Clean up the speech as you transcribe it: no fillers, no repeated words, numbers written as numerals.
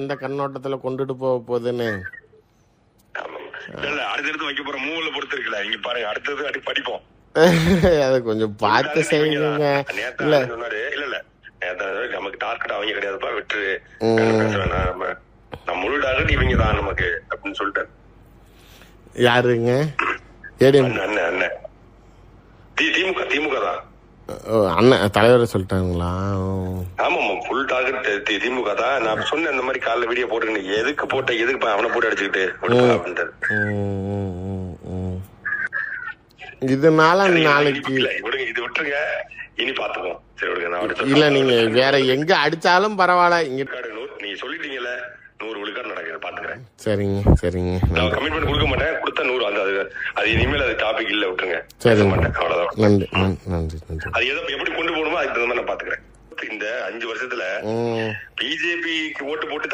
இந்த கண்ணோட்டத்துல கொண்டுட்டு போக போகுதுன்னு அடுத்தடுத்து வைக்க போற மூவில பொறுத்து இருக்குல்ல. இங்க பாருங்க, அடுத்தது அடி படிப்போம். அதை கொஞ்சம் பார்த்து செய்யுங்க. இல்ல சொன்னாரு, இல்ல நமக்கு டார்கெட் அவங்க கிடையாதுப்பா, விட்டு நம்ம முழு டார்கெட் இவங்க தான் நமக்கு அப்படின்னு சொல்லிட்டாரு. யாருங்க? அண்ணன் அண்ணன் திமுக தான். அண்ணன் தலைவரை சொல்லிட்டாங்களா? ஆமா, ஃபுல் டார்கெட் திமுக தான். நான் சொன்னேன் இந்த மாதிரி காலைல வீடியோ போட்டுக்கணும், எதுக்கு போட்ட, எதுக்கு அவனை போட்டு அடிச்சுக்கிட்டு அப்படின்ட்டு. இதனால நாளைக்கு விடுங்க, இது விட்டுருங்க, இனி பாத்துக்கோம். சரி விடுங்க, நான் இல்ல நீங்க வேற எங்க அடிச்சாலும் பரவாயில்ல. இங்க நீங்க சொல்லிட்டீங்கல்ல, 100 விழுக்காடு நடக்குது, பாத்துக்கிறேன். சரிங்க சரிங்க. நான் கமிட்மெண்ட் கொடுக்க மாட்டேன், கொடுத்தா 100. அது இனிமேல் அது டாபிக் இல்ல, விட்டுருங்க. சரி மாட்டேன், அவ்வளவுதான். நன்றி நன்றி நன்றி. அது எப்படி கொண்டு போகணுமோ அதுக்கு தகுந்த மாதிரி நான் பாத்துக்கிறேன். இந்த 5 வருஷத்துல பிஜேபிக்கு ஓட்டு போட்டு